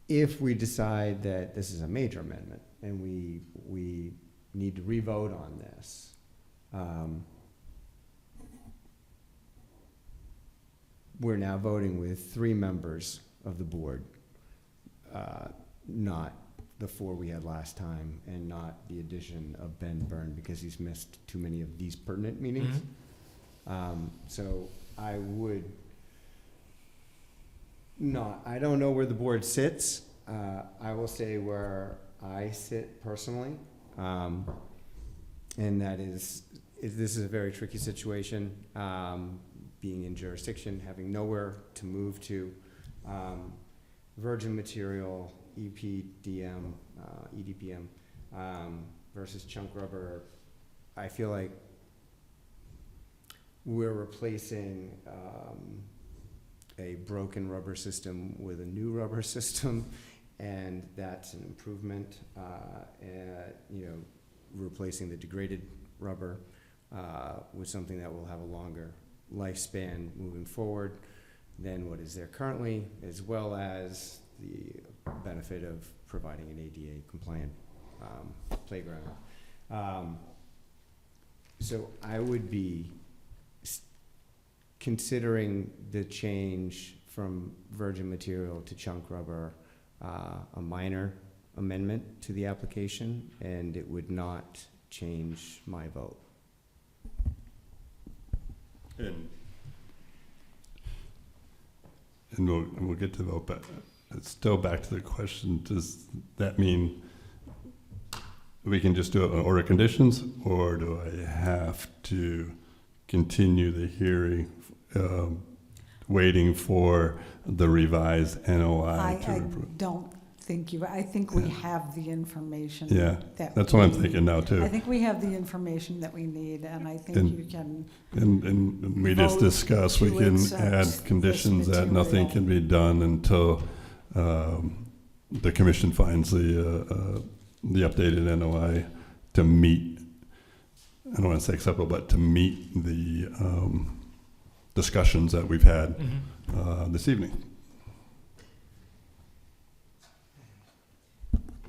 If we decide that this is a major amendment and we need to revote on this, we're now voting with 3 members of the board, not the 4 we had last time, and not the addition of Ben Byrne because he's missed too many of these pertinent meetings. So I would not, I don't know where the board sits. I will say where I sit personally, and that is this is a very tricky situation, being in jurisdiction, having nowhere to move to, virgin material, EPDM, EDPM, versus chunk rubber. I feel like we're replacing a broken rubber system with a new rubber system, and that's an improvement. You know, replacing the degraded rubber with something that will have a longer lifespan moving forward than what is there currently, as well as the benefit of providing an ADA compliant playground. So I would be considering the change from virgin material to chunk rubber a minor amendment to the application, and it would not change my vote. And we'll get to the vote, but it's still back to the question, does that mean we can just do it on order conditions, or do I have to continue the hearing, waiting for the revised NOI I to approve? don't think I think we have the information. Yeah, that that's what I'm we- thinking now I too. think we have the information that we need, and I think And- you can, And we just vote discussed, we to can accept add this conditions that nothing material. can be done until the commission finds the updated NOI to meet, I don't want to say acceptable, but to meet the discussions that we've had this evening.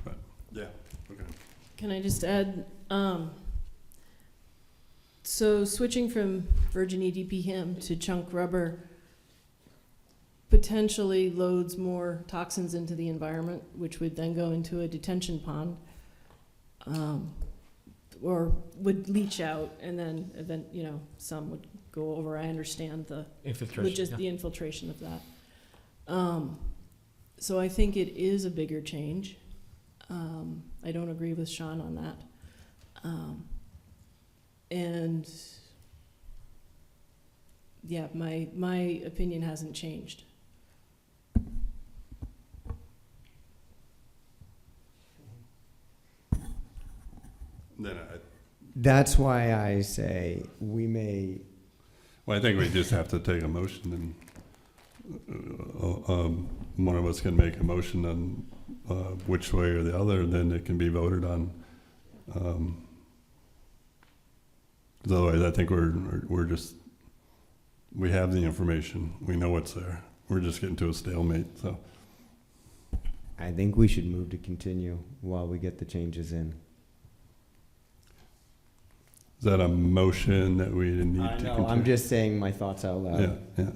But, yeah, okay. Can I just add, so switching from virgin EDPM to chunk rubber potentially loads more toxins into the environment, which would then go into a detention pond, or would leach out, and then some would go over. I understand the Infiltration. the infiltration of that. So I think it is a bigger change. I don't agree with Sean on that. And yeah, my opinion hasn't changed. Then That's why I say we may, well, I think we just have to take a motion, and one of us can make a motion on which way or the other, and then it can be voted on. 'Cause otherwise, I think we're just, we have the information, we know what's there. We're just getting to a stalemate. So I think we should move to continue while we get the changes in. is that a motion that we need I to know, continue? I'm just saying my thoughts out loud. Yeah, yeah.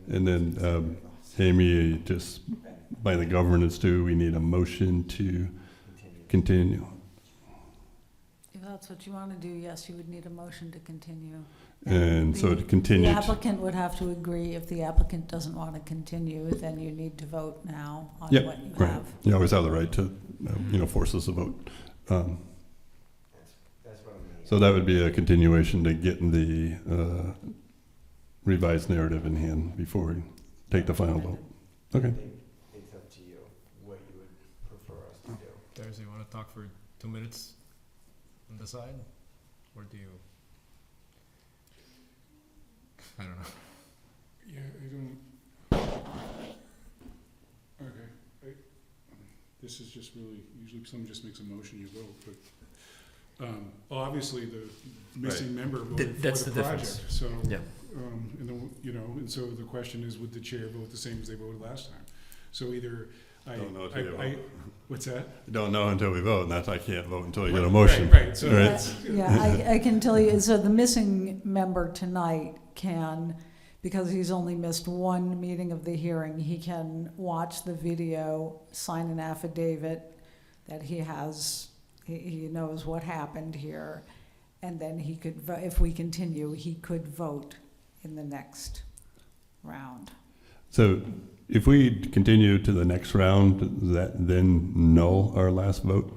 And then Amy, just by the governance too, we need a motion to continue. if that's what you want to do, yes, you would need a motion to continue. And so to continue. The applicant would have to agree. If the applicant doesn't want to continue, then you need to vote now on Yep, what you right. have. You always have the right to, force us to vote. That's what I mean. So that would be a continuation to getting the revised narrative in hand before we take the final vote. Okay. It's up to you what you would prefer us to do. Thursday, you want to talk for 2 minutes and decide? Or do you? I don't know. Yeah, I don't. Okay, this is just really, usually someone just makes a motion, you vote, but, obviously the missing member voted for That's the the difference. project, so. Yeah. And so the question is, would the chair vote the same as they voted last time? So either Don't know until you vote. what's that? You don't know until we vote, and that's, I can't vote until you get a Right, motion. right, so Right. that's. Yeah, I can tell you, so the missing member tonight can, because he's only missed one meeting of the hearing, he can watch the video, sign an affidavit that he knows what happened here, and then he could, if we continue, he could vote in the next round. So if we continue to the next round, does that then null our last vote?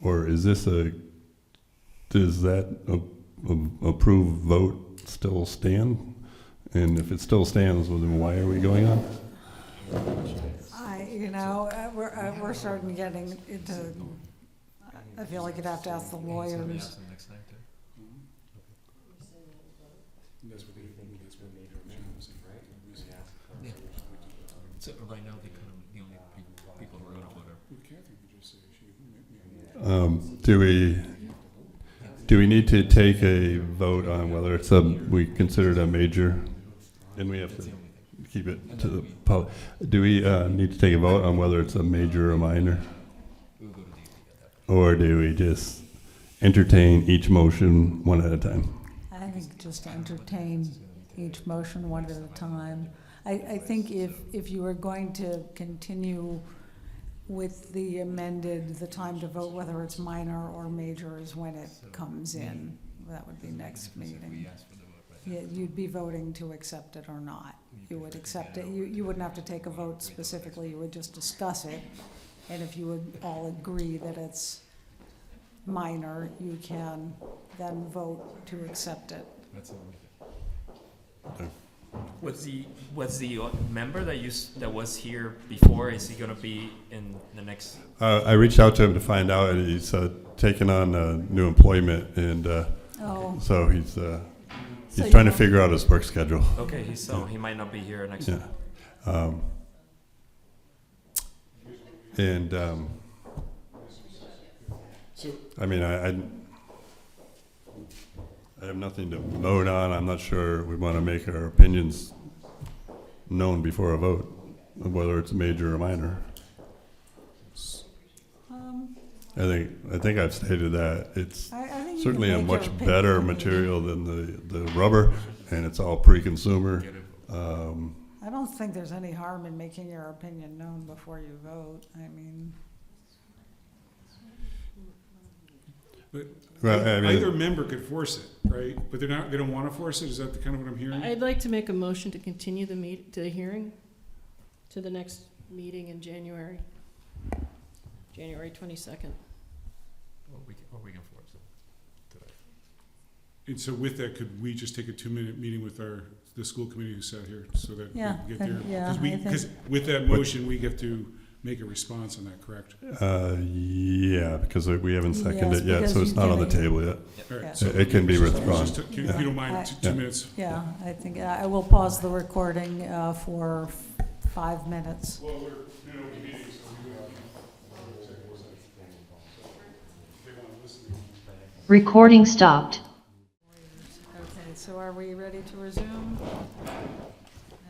Or is this does that approved vote still stand? And if it still stands, well, then why are we going on? We're starting getting into, I feel like you'd have to ask the lawyers. So right now, the only people who are going to vote are. Do we need to take a vote on whether it's we consider it a major, and we have to keep it to the public? Do we need to take a vote on whether it's a major or minor? Or do we just entertain each motion one at a time? I think just entertain each motion one at a time. I think if you were going to continue with the amended, the time to vote, whether it's minor or major is when it comes in. That would be next meeting. Yeah, you'd be voting to accept it or not. You would accept it. You wouldn't have to take a vote specifically. You would just discuss it. And if you would all agree that it's minor, you can then vote to accept it. Okay. Was the member that was here before? Is he going to be in the next? I reached out to him to find out, and he's taken on new employment, and so he's trying to figure out his work schedule. Okay, he might not be here next. Yeah. I mean, I have nothing to vote on. I'm not sure we want to make our opinions known before a vote, whether it's major or minor. I think I've stated that it's I think you certainly can a make your much opinion. better material than the rubber, and it's all pre-consumer. I don't think there's any harm in making your opinion known before you vote. I mean, But Well, I mean- either member could force it, right? But they don't want to force it? Is that kind of what I'm hearing? I'd like to make a motion to continue the hearing to the next meeting in January 22nd. Or we can force it today. And so with that, could we just take a 2-minute meeting with the school committee who sat here so that we Yeah, can get there? yeah, I think- Because with that motion, we get to make a response on that, correct? Yeah, because we haven't Yes, seconded it yet, because so it's you've not on the given- table yet. All Yeah. right, so It can be it's just- withdrawn. it's just a- If you don't mind, 2 minutes. yeah, I think I will pause the recording for 5 minutes. Well, we're in open meeting, so we do have. They want to listen. Recording stopped. Okay, so are we ready to resume?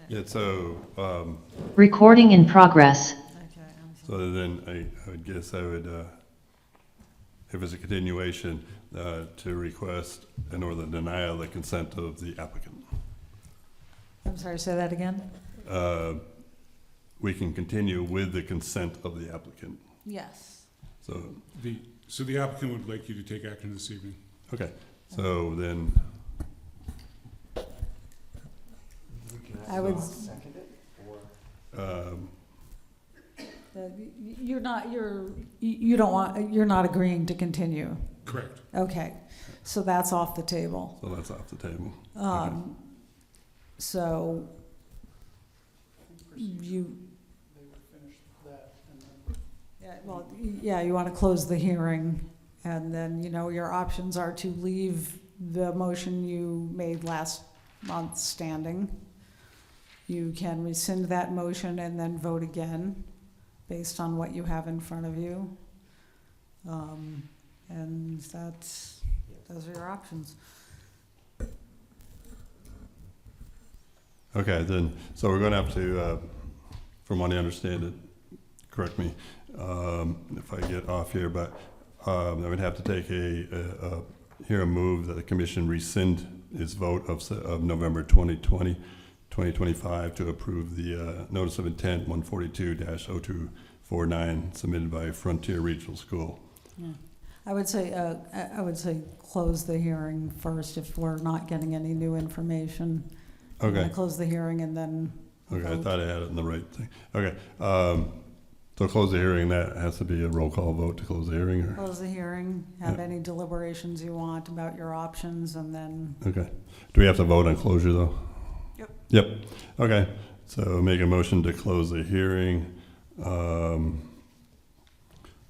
Yeah, so, Recording in progress. Okay, I'm sorry. so then I would guess I would, if it's a continuation, to request an or the denial of the consent of the applicant. I'm sorry, say that again? We can continue with the consent of the applicant. Yes. So, So the applicant would like you to take action this evening. okay, so then, I would, um, you're not, you don't want, you're not agreeing to continue. Correct. Okay, so that's off the table. so that's off the table. So you. Yeah, well, yeah, you want to close the hearing, and then, your options are to leave the motion you made last months standing. You can rescind that motion and then vote again based on what you have in front of you. And those are your options. Okay, then, so we're gonna have to, from what I understand it, correct me if I get off here, but I would have to take a move that the commission rescind its vote of November 2025 to approve the notice of intent 142-0249 submitted by Frontier Regional School. Yeah. I would say close the hearing first if we're not getting any new information. I'm Okay. gonna close the hearing and then Okay, I vote. thought I had it in the right thing. Okay, so close the hearing, that has to be a roll call vote to close the hearing, or? Close the hearing, have Yeah. any deliberations you want about your options, and then, Okay. Do we have to vote on closure, though? Yep. Yep. Okay, so make a motion to close the hearing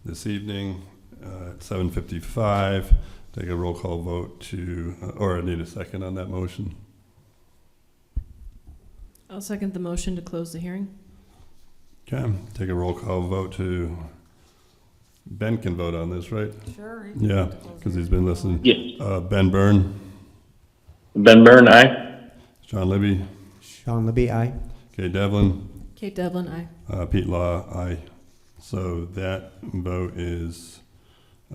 this evening at 7:55. Take a roll call vote to, or I need a second on that motion. I'll second the motion to close the hearing. Okay, take a roll call vote to, Ben can vote on this, right? sure. you Yeah, can close because the he's been hearing. listening. Yes. Ben Byrne, Ben Byrne, aye. John Libby, Sean Libby, aye. Kay Devlin, Kate Devlin, aye. Pete Law, aye. So that vote is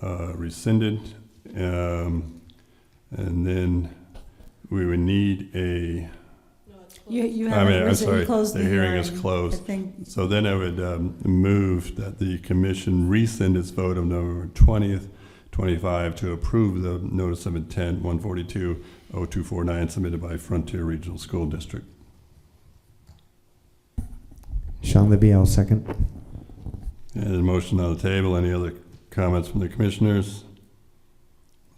rescinded. And then we would need a, You I haven't mean, I'm risen- you sorry, closed the hearing is closed. I think, So then I would move that the commission rescind its vote of November 20th, 25 to approve the notice of intent 142-0249 submitted by Frontier Regional School District. Sean Libby, I'll second. And a motion on the table. Any other comments from the commissioners?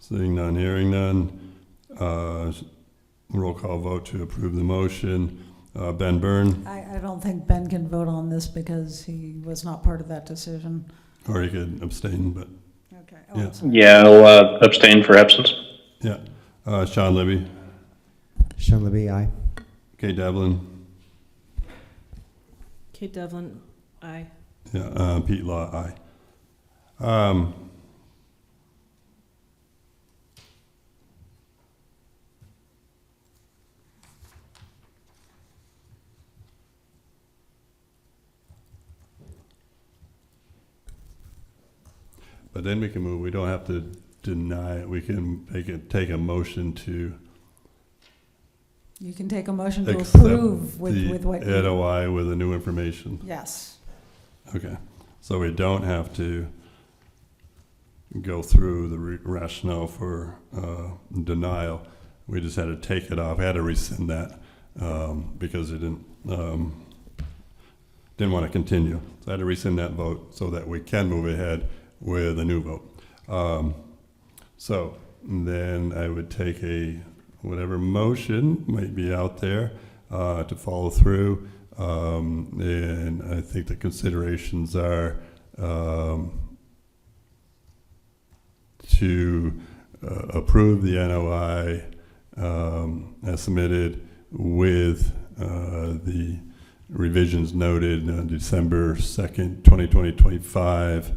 Seeing none, hearing none. Roll call vote to approve the motion. Ben Byrne, I don't think Ben can vote on this because he was not part of that decision. or he could abstain, but Okay. Yeah. I'm sorry. Yeah, I'll abstain for absence. yeah. Sean Libby, Sean Libby, aye. Kay Devlin, Kate Devlin, aye. yeah, Pete Law, aye. But then we can move, we don't have to deny it, we can take a motion to You can take a motion to accept approve with the what you, NOI with the new information. yes. Okay, so we don't have to go through the rationale for denial. We just had to take it off, had to rescind that because it didn't want to continue. So I had to rescind that vote so that we can move ahead with a new vote. So then I would take whatever motion might be out there to follow through. And I think the considerations are to approve the NOI as submitted with the revisions noted on December 2nd, 2025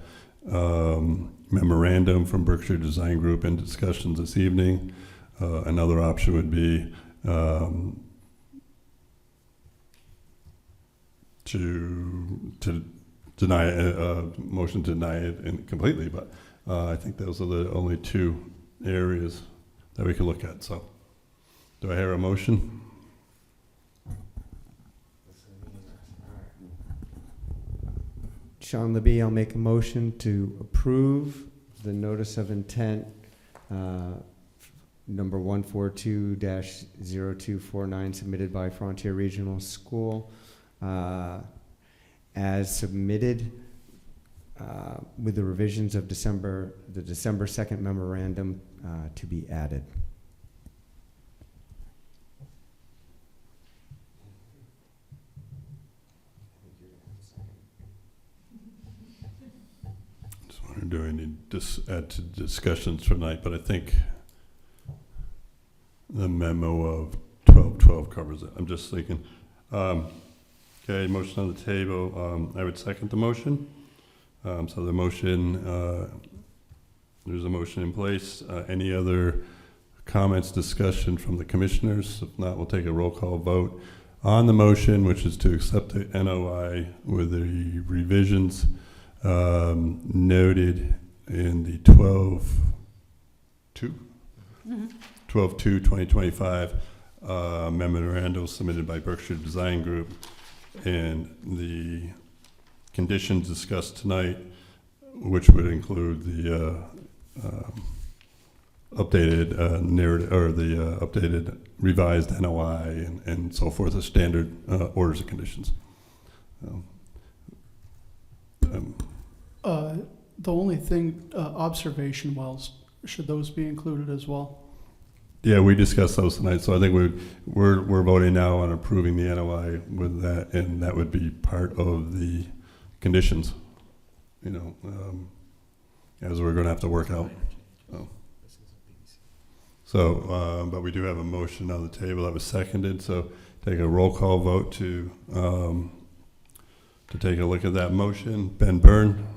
memorandum from Berkshire Design Group and discussions this evening. Another option would be to deny motion to deny it completely, but I think those are the only two areas that we can look at. So, do I hear a motion? Sean Libby, I'll make a motion to approve the notice of intent, number 142-0249 submitted by Frontier Regional School, as submitted with the revisions of the December 2nd memorandum to be added. Just wondering, do I need to add to discussions tonight? But I think the memo of 1212 covers it. I'm just thinking. Okay, motion on the table. I would second the motion. So the motion, there's a motion in place. Any other comments, discussion from the commissioners? If not, we'll take a roll call vote on the motion, which is to accept the NOI with the revisions noted in the 12/2/2025 memorandum submitted by Berkshire Design Group, and the conditions discussed tonight, which would include the updated narrative, or the updated revised NOI and so forth, as standard orders and conditions. The only thing, observation wells, should those be included as well? Yeah, we discussed those tonight, so I think we're voting now on approving the NOI with that, and that would be part of the conditions, you know, as we're going to have to work out. So, but we do have a motion on the table that was seconded, so take a roll call vote to take a look at that motion. Ben Byrne?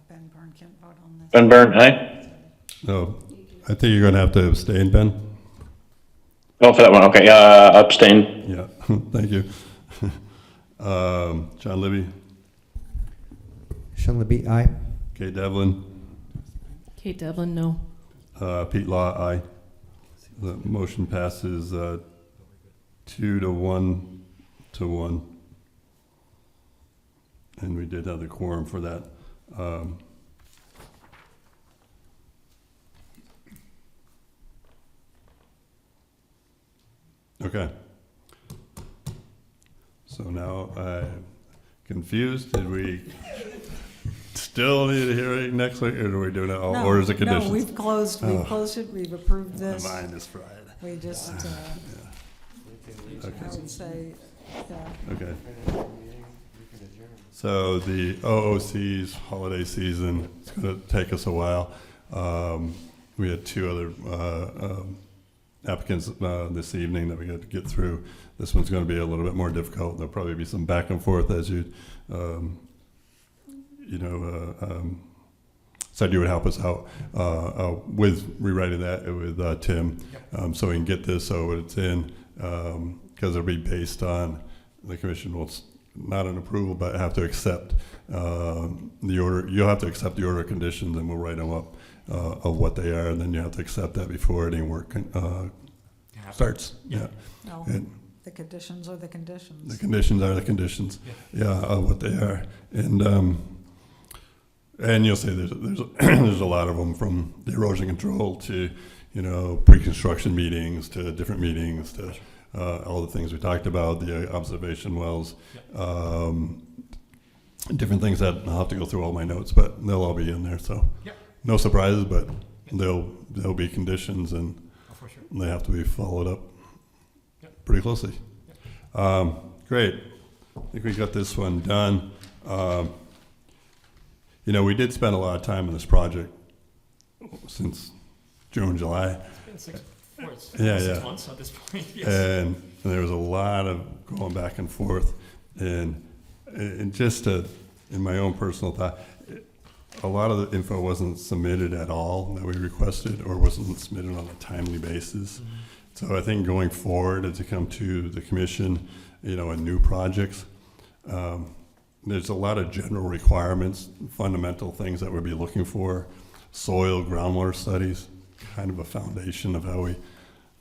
Ben Byrne can't vote on this. Ben Byrne, aye. No, I think you're going to have to abstain, Ben. Oh, for that one, okay, abstain. Yeah, thank you. John Libby, Sean Libby, aye. Kate Devlin, Kate Devlin, no. Pete Law, aye. The motion passes 2 to 1 to 1. And we did have the quorum for that. Okay. So now I'm confused. Did we still need a hearing next week, or are we doing it all orders and conditions? No, we've closed it, we've approved this. My mind is fried. We just, I would say, yeah. Okay. So the OOC's holiday season, it's going to take us a while. We had 2 other applicants this evening that we got to get through. This one's going to be a little bit more difficult. There'll probably be some back and forth as you, said you would help us out with rewriting that with Tim, so we can get this so it's in, because it'll be based on, the commission will not an approval, but have to accept the order. You'll have to accept the order of conditions, and we'll write them up of what they are, and then you have to accept that before any work starts. Yeah. No, And the conditions are the conditions. the conditions are the conditions. Yeah, of what they are, and you'll see there's a lot of them, from the erosion control to, pre-construction meetings to different meetings to all the things we talked about, the observation wells, different things that I'll have to go through all my notes, but they'll all be in there. So no surprises, but there'll be conditions, and for sure. they have to be followed up pretty closely. Great. I think we got this one done. We did spend a lot of time on this project since June, July. It's been 6 months at this point. Yes. And there was a lot of going back and forth, and just in my own personal thought, a lot of the info wasn't submitted at all that we requested, or wasn't submitted on a timely basis. Mm-hmm. So I think going forward, as you come to the commission, and new projects, there's a lot of general requirements, fundamental things that we'll be looking for. Soil, groundwater studies, kind of a foundation of how we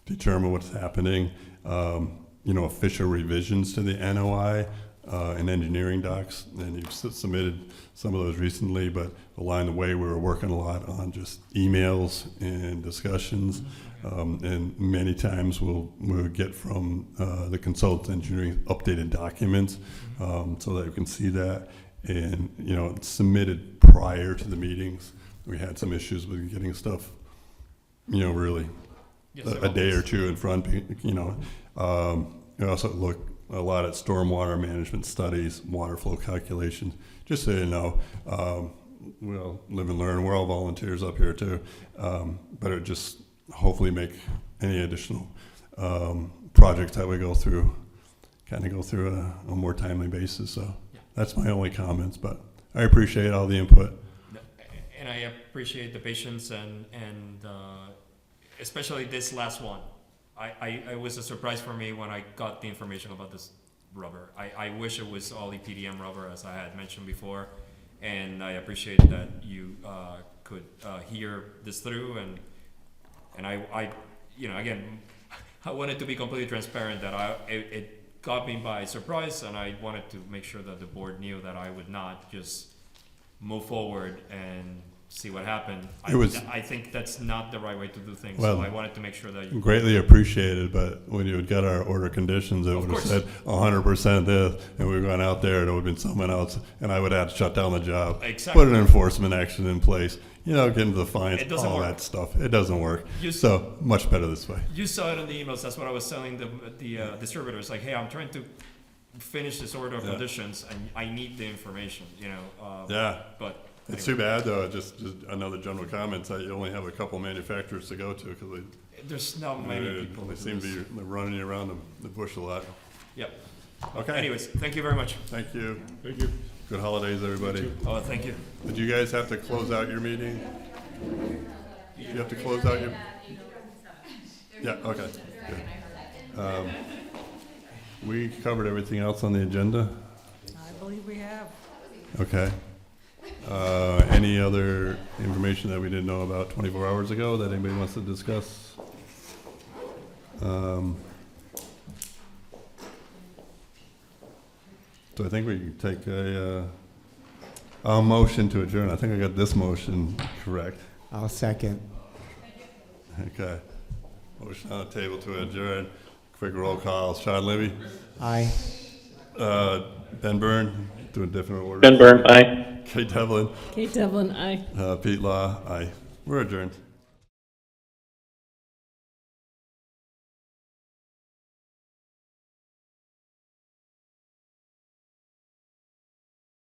determine what's happening. Official revisions to the NOI and engineering docs, and you've submitted some of those recently, but along the way we were working a lot on just emails and discussions, and many times we'll get from the consultant engineering updated documents, so that we can see that, and it's submitted prior to the meetings. We had some issues with getting stuff, really a day or two in front. We also look a lot at stormwater management studies, water flow calculations, just so you know. We'll live and learn. We're all volunteers up here too, but it just hopefully make any additional projects that we go through, kind of go through a more timely basis. So that's my only comments, but I appreciate all the input. And I appreciate the patience and especially this last one. I was a surprise for me when I got the information about this rubber. I wish it was all EPDM rubber, as I had mentioned before, and I appreciate that you could hear this through, and I you know, again, I wanted to be completely transparent that it caught me by surprise, and I wanted to make sure that the board knew that I would not just move forward and see what happened. I think that's not the right way to do things, Well, so I wanted to make sure that you... Greatly appreciated, but when you had got our order conditions, it Of would have course. said 100% this, and we would gone out there, and it would have been someone else, and I would have to shut down the job. Exactly. Put an enforcement action in place, you know, get into the fines, It doesn't all work. that stuff. It doesn't work. You- So much better this way. You saw it in the emails, that's what I was telling the distributors, like, hey, I'm trying to finish this order of Yeah. conditions, and I need the information, you know? Yeah. But... It's too bad, though, just another general comment, that you only have a couple manufacturers to go to, because There's not many people. they who seem do to this. be running you around the bush a lot. Yep. Okay. Anyways, thank you very much. Thank you. Thank you. Good holidays, everybody. Oh, thank you. Did you guys have to close out your meeting? You have to close out your? Yeah, okay. Good. We covered everything else on the agenda? I believe we have. Okay. Any other information that we didn't know about 24 hours ago that anybody wants to discuss? So I think we can take a motion to adjourn. I think I got this motion correct. I'll second. Okay. Motion on the table to adjourn. Quick roll call. Sean Libby, Aye. Ben Byrne, do a different order. Ben Burn, aye. Kate Devlin, Kate Devlin, aye. Pete Law, aye. We're adjourned.